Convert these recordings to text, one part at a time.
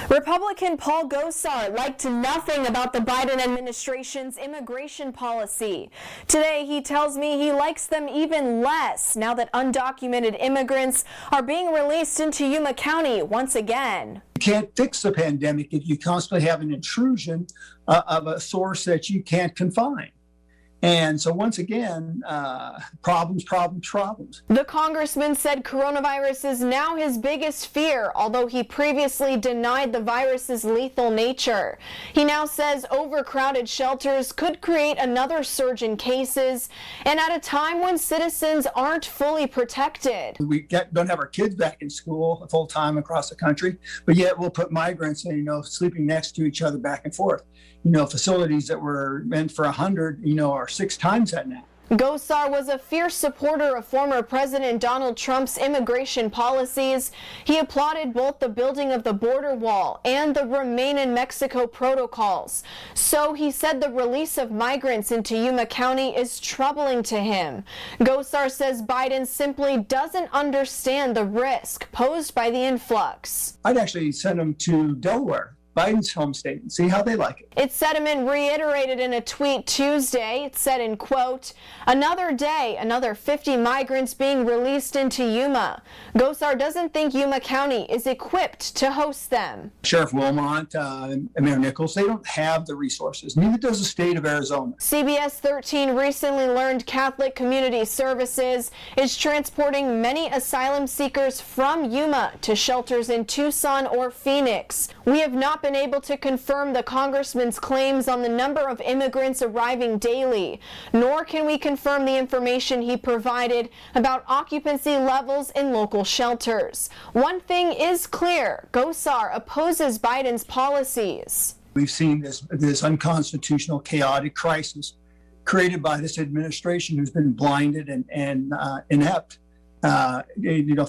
Republican Paul Gosar liked nothing about the Biden administration's immigration policy. Today, he tells me he likes them even less now that undocumented immigrants are being released into Yuma County once again. You can't fix the pandemic if you constantly have an intrusion of a source that you can't confine. And so once again, problems. The congressman said coronavirus is now his biggest fear, although he previously denied the virus's lethal nature. He now says overcrowded shelters could create another surge in cases, and at a time when citizens aren't fully protected. We don't have our kids back in school full time across the country, but yet we'll put migrants, sleeping next to each other back and forth. Facilities that were meant for 100, are 6 times that now. Gosar was a fierce supporter of former President Donald Trump's immigration policies. He applauded both the building of the border wall and the Remain in Mexico protocols. So he said the release of migrants into Yuma County is troubling to him. Gosar says Biden simply doesn't understand the risk posed by the influx. I'd actually send them to Delaware, Biden's home state, and see how they like it. Its sentiment reiterated in a tweet Tuesday. It said in quote, "Another day, another 50 migrants being released into Yuma. Gosar doesn't think Yuma County is equipped to host them." Sheriff Wilmot and Mayor Nichols, they don't have the resources. Neither does the state of Arizona. CBS 13 recently learned Catholic Community Services is transporting many asylum seekers from Yuma to shelters in Tucson or Phoenix. We have not been able to confirm the congressman's claims on the number of immigrants arriving daily, nor can we confirm the information he provided about occupancy levels in local shelters. One thing is clear: Gosar opposes Biden's policies. We've seen this unconstitutional, chaotic crisis created by this administration who's been blinded and inept.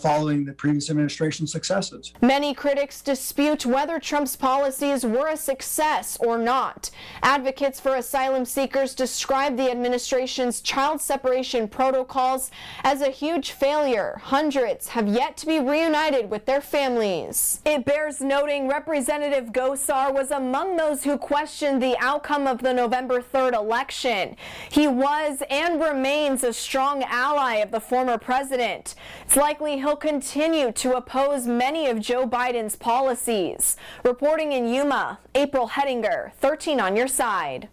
Following the previous administration's successes. Many critics dispute whether Trump's policies were a success or not. Advocates for asylum seekers describe the administration's child separation protocols as a huge failure. Hundreds have yet to be reunited with their families. It bears noting Representative Gosar was among those who questioned the outcome of the November 3rd election. He was and remains a strong ally of the former president. It's likely he'll continue to oppose many of Joe Biden's policies. Reporting in Yuma, April Hettinger, 13 on your side.